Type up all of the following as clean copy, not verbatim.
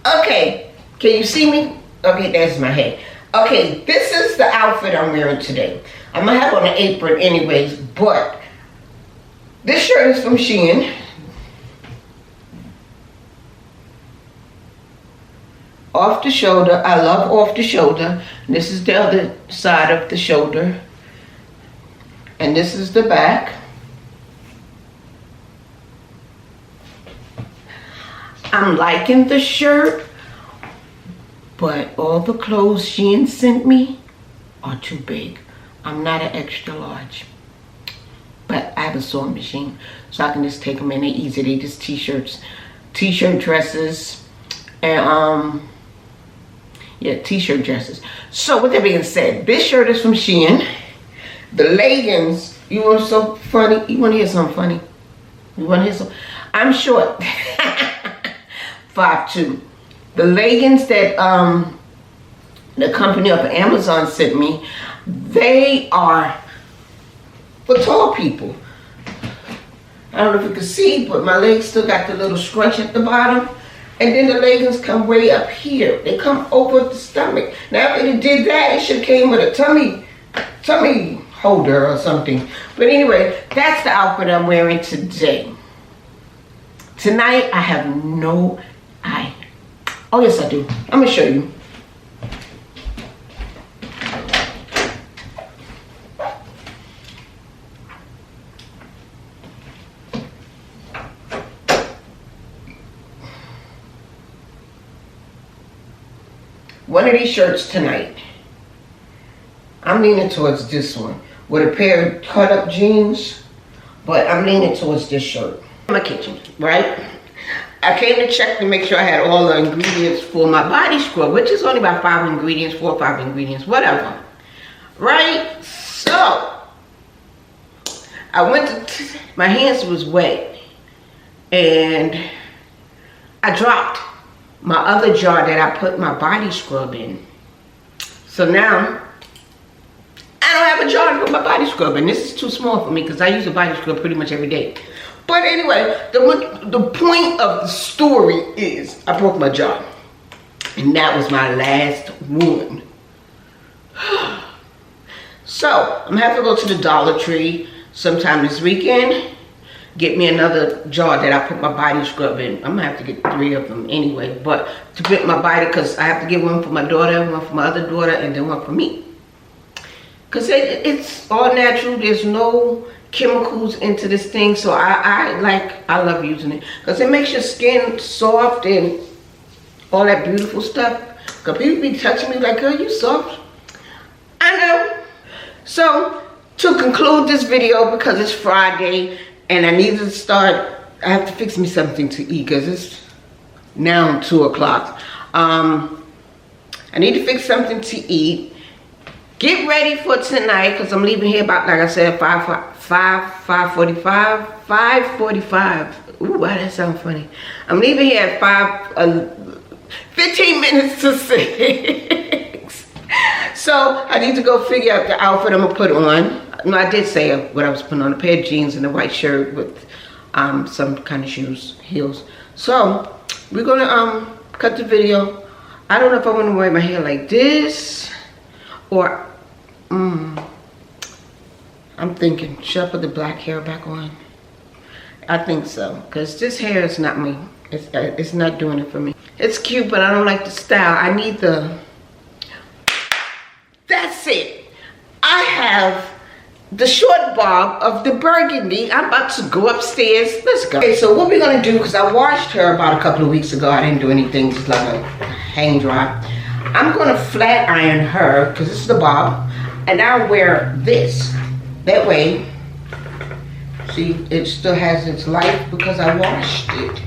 Okay, can you see me? Okay, that's my head. Okay, this is the outfit I'm wearing today. I'm gonna have on an apron anyways, but this shirt is from Shein. Off the shoulder. I love off the shoulder. This is the other side of the shoulder. And this is the back. I'm liking the shirt, but all the clothes Shein sent me are too big. I'm not an extra large. But I have a sewing machine, so I can just take them in. They're easy. They just t-shirts, t-shirt dresses, and yeah, t-shirt dresses. So with that being said, this shirt is from Shein. The leggings, you want so funny? You want to hear something funny? You want to hear something? I'm short. 5'2". The leggings that the company of Amazon sent me, they are for tall people. I don't know if you can see, but my legs still got the little scrunch at the bottom. And then the leggings come way up here. They come over the stomach. Now if it did that, it should have came with a tummy holder or something. But anyway, that's the outfit I'm wearing today. Tonight, I have no idea. Oh yes, I do. I'm gonna show you. One of these shirts tonight, I'm leaning towards this one with a pair of cut up jeans, but I'm leaning towards this shirt. In my kitchen, right? I came to check to make sure I had all the ingredients for my body scrub, which is only about 5 ingredients, 4 or 5 ingredients, whatever. Right? So, I went to, my hands was wet, and I dropped my other jar that I put my body scrub in. So now, I don't have a jar to put my body scrub in. This is too small for me because I use a body scrub pretty much every day. But anyway, the point of the story is I broke my jar. And that was my last one. So, I'm going to have to go to the Dollar Tree sometime this weekend. Get me another jar that I put my body scrub in. I'm going to have to get 3 of them anyway. But to put my body, because I have to get one for my daughter, one for my other daughter, and then one for me. Because it's all natural. There's no chemicals into this thing. So I love using it. Because it makes your skin soft and all that beautiful stuff. Because people be touching me like, girl, you soft. I know. So, to conclude this video, because it's Friday, and I need to start, I have to fix me something to eat because it's now 2 o'clock. I need to fix something to eat. Get ready for tonight because I'm leaving here about, like I said, 5:45. Ooh, wow, that sounds funny. I'm leaving here at 15 minutes to 6. So I need to go figure out the outfit I'm gonna put on. No, I did say what I was putting on, a pair of jeans and a white shirt with some kind of shoes, heels. So we're gonna cut the video. I don't know if I want to wear my hair like this or I'm thinking, should I put the black hair back on? I think so, because this hair is not me. It's not doing it for me. It's cute, but I don't like the style. I need the, that's it. I have the short bob of the burgundy. I'm about to go upstairs. Let's go. Okay, so what we're gonna do, because I washed her about a couple of weeks ago. I didn't do anything, just like a hang dry. I'm gonna flat iron her, because this is the bob, and I'll wear this. That way, see, it still has its life because I washed it.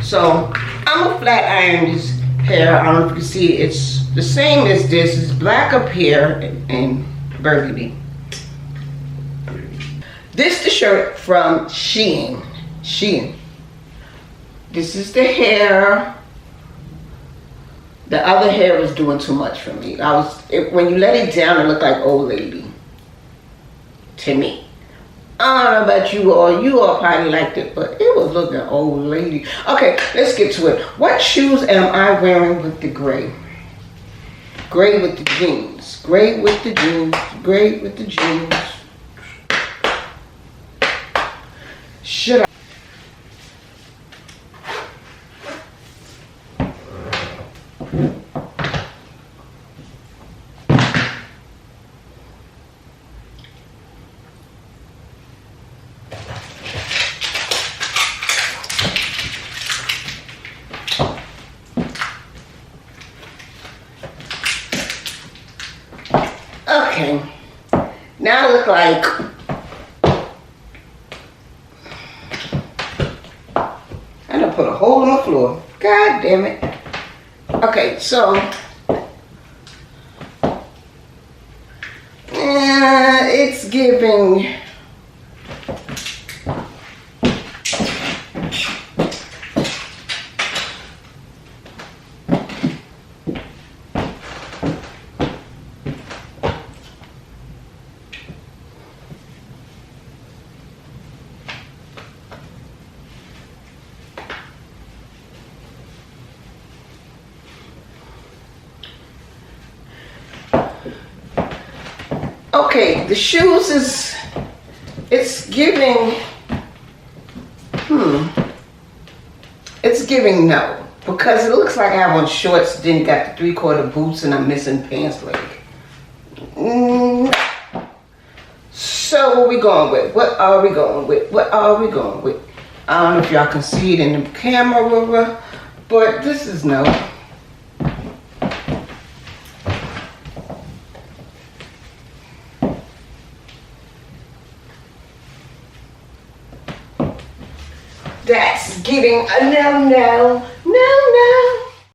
So I'm gonna flat iron this hair. I don't know if you can see it. It's the same as this. It's black up here and burgundy. This is the shirt from Shein. Shein. This is the hair. The other hair was doing too much for me. When you let it down, it looked like old lady. To me. I don't know about you all. You all probably liked it, but it was looking old lady. Okay, let's get to it. What shoes am I wearing with the gray? Gray with the jeans. Gray with the jeans. Gray with the jeans. Should I? Okay, now I look like I done put a hole in the floor. God damn it. Okay, so it's giving okay, the shoes is, it's giving, it's giving no. Because it looks like I have on shorts, then got the 3/4 boots, and I'm missing pants leg. So what we going with? What are we going with? What are we going with? I don't know if y'all can see it in the camera, but this is no. That's getting a no.